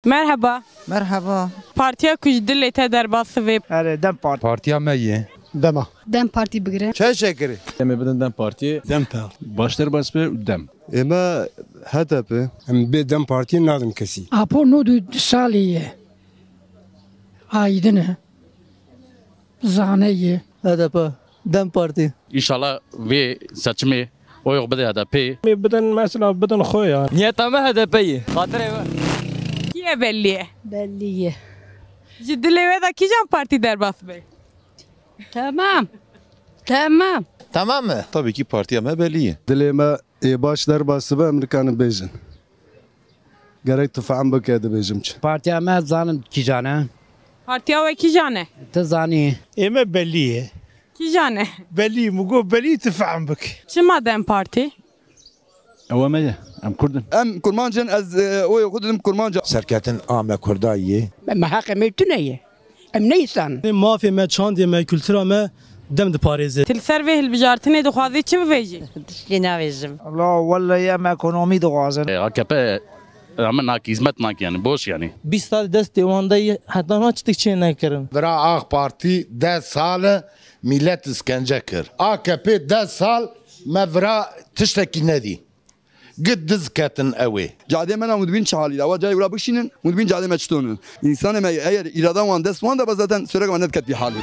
Merhaba. Merhaba. Partiya kuj dilê te derbasî vê. Ere Dem Parti. Partiya me ye. Dema. Dem Parti bigire. Çay şekeri. Em bedin Dem Partiye. Dem Parti. Başlar basbe Dem. Ema HDP. Em be Dem Parti'ye nadim kesi. Apo no du saliye. Aydın. Zaneye. HDP. Dem Parti. İnşallah ve seçimi oy bede HDP. Bedin mesela bedin khoya. Niyetame HDP'yi. Hatır eve. Kiye belliye? Belliye. Ji dilê wê de kîjan partî derbasî vê? Tamam. Tamam. Tamam mı? Tabii ki partiya me belli. Dileme başlar bası ve Amerikan'ın bejin. Gerek tıfağın bakaydı bejimç. Partiye me zanım kijane. Partiya wê kîjan e? Te zani. Eme belliye. Kîjan e? Belli mugo belli tifam bak. Çima Dem Parti? Evameye. Em Kurdun. Em kurmancın ez oy okudım kurmanca. Serketin ame kurdayı. Mahakeme tüneye. Em neysan. Mafya me çandiye me kültüra me dem de Paris'e. Tilser vê hilbijartinê dixwazî çi bivê jî? Allah vallahi em ekonomi doğazın. AKP ama nak hizmet nak yani boş yani. 20 sal dest devandayı hatta açtık çiğ nekerim. Vira AK Parti 10 sal millet iskence kir. AKP 10 sal me vira tiştekî nedî. Gid diz ketin ew. Cadê me mudbin çhalî. Awa cayê wira bişînin mudbin cadê me çitonu. İnsanê me eğer îradan wan dest wan da zaten sürek wan net ket bir halî.